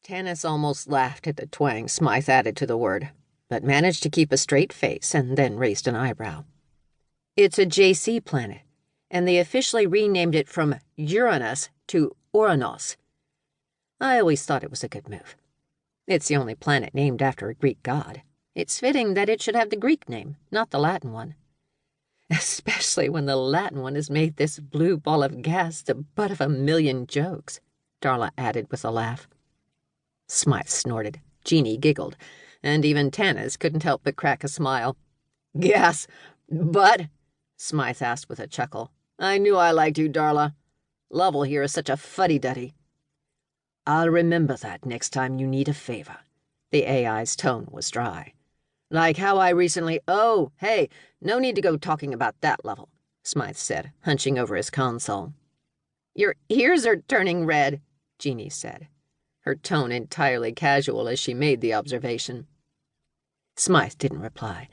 Tanis almost laughed at the twang Smythe added to the word, but managed to keep a straight face and then raised an eyebrow. It's a JC planet, and they officially renamed it from Uranus to Oranos. I always thought it was a good move. It's the only planet named after a Greek god. It's fitting that it should have the Greek name, not the Latin one. Especially when the Latin one has made this blue ball of gas the butt of a million jokes, Darla added with a laugh. Smythe snorted, Jeannie giggled, and even Tanis couldn't help but crack a smile. Gas, but, Smythe asked with a chuckle, I knew I liked you, Darla. Lovell here is such a fuddy-duddy. I'll remember that next time you need a favor. The AI's tone was dry. Like how I recently— Oh, hey, no need to go talking about that, Lovell, Smythe said, hunching over his console. Your ears are turning red, Jeannie said, her tone entirely casual as she made the observation. Smythe didn't reply,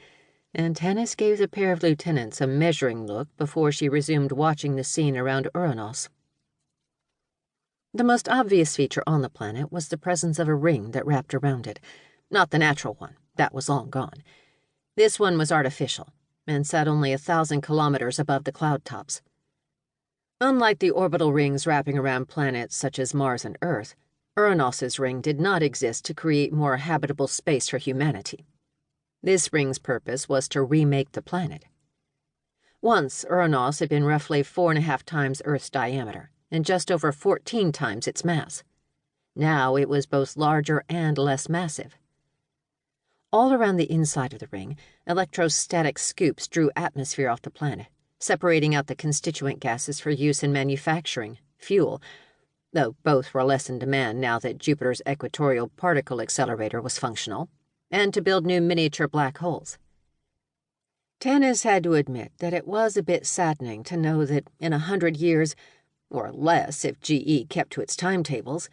and Tanis gave the pair of lieutenants a measuring look before she resumed watching the scene around Uranos. The most obvious feature on the planet was the presence of a ring that wrapped around it. Not the natural one, that was long gone. This one was artificial, and sat only 1,000 kilometers above the cloud tops. Unlike the orbital rings wrapping around planets such as Mars and Earth, Uranos's ring did not exist to create more habitable space for humanity. This ring's purpose was to remake the planet. Once, Uranos had been roughly 4.5 times Earth's diameter, and just over 14 times its mass. Now it was both larger and less massive. All around the inside of the ring, electrostatic scoops drew atmosphere off the planet, separating out the constituent gases for use in manufacturing, fuel, though both were less in demand now that Jupiter's equatorial particle accelerator was functional, and to build new miniature black holes. Tanis had to admit that it was a bit saddening to know that in 100 years, or less if GE kept to its timetables,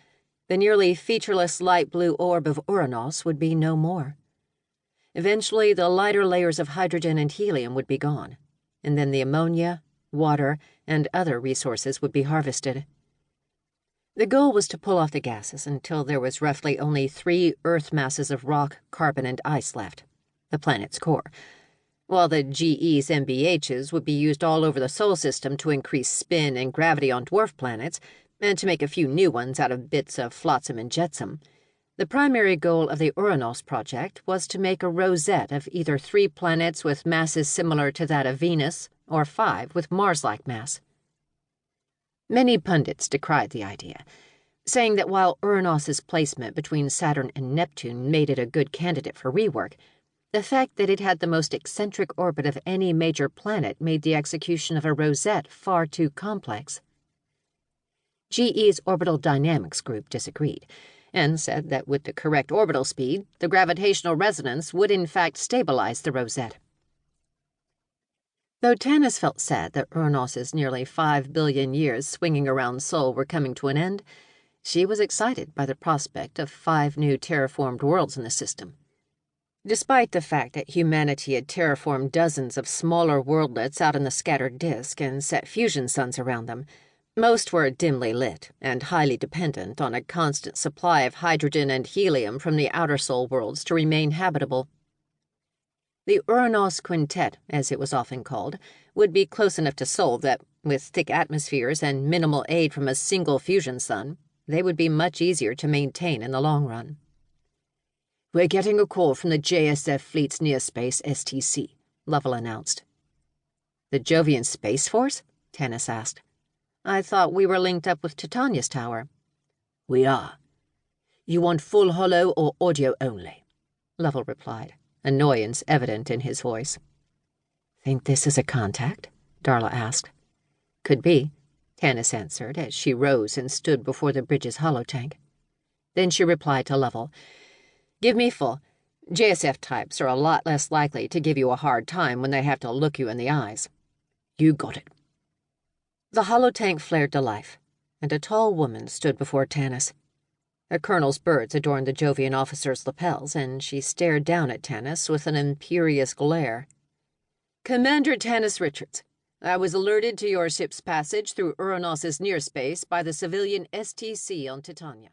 the nearly featureless light blue orb of Uranos would be no more. Eventually, the lighter layers of hydrogen and helium would be gone, and then the ammonia, water, and other resources would be harvested. The goal was to pull off the gases until there was roughly only 3 Earth masses of rock, carbon, and ice left, the planet's core, while the GE's MBHs would be used all over the Sol system to increase spin and gravity on dwarf planets, and to make a few new ones out of bits of flotsam and jetsam. The primary goal of the Uranos project was to make a rosette of either 3 planets with masses similar to that of Venus, or 5 with Mars-like mass. Many pundits decried the idea, saying that while Uranos's placement between Saturn and Neptune made it a good candidate for rework, the fact that it had the most eccentric orbit of any major planet made the execution of a rosette far too complex. GE's orbital dynamics group disagreed, and said that with the correct orbital speed, the gravitational resonance would in fact stabilize the rosette. Though Tanis felt sad that Uranos's nearly 5 billion years swinging around Sol were coming to an end, she was excited by the prospect of 5 new terraformed worlds in the system. Despite the fact that humanity had terraformed dozens of smaller worldlets out in the scattered disk and set fusion suns around them, most were dimly lit and highly dependent on a constant supply of hydrogen and helium from the OuterSol worlds to remain habitable. The Uranos Quintet, as it was often called, would be close enough to Sol that, with thick atmospheres and minimal aid from a single fusion sun, they would be much easier to maintain in the long run. We're getting a call from the JSF Fleet's Near-Space STC, Lovell announced. The Jovian Space Force? Tanis asked. I thought we were linked up with Titania's tower. We are. You want full holo or audio only? Lovell replied, annoyance evident in his voice. Think this is a contact? Darla asked. Could be, Tanis answered as she rose and stood before the bridge's holotank. Then she replied to Lovell, Give me full. JSF types are a lot less likely to give you a hard time when they have to look you in the eyes. You got it. The holotank flared to life, and a tall woman stood before Tanis. A colonel's birds adorned the Jovian officer's lapels, and she stared down at Tanis with an imperious glare. Commander Tanis Richards, I was alerted to your ship's passage through Uranos's near space by the civilian STC on Titania.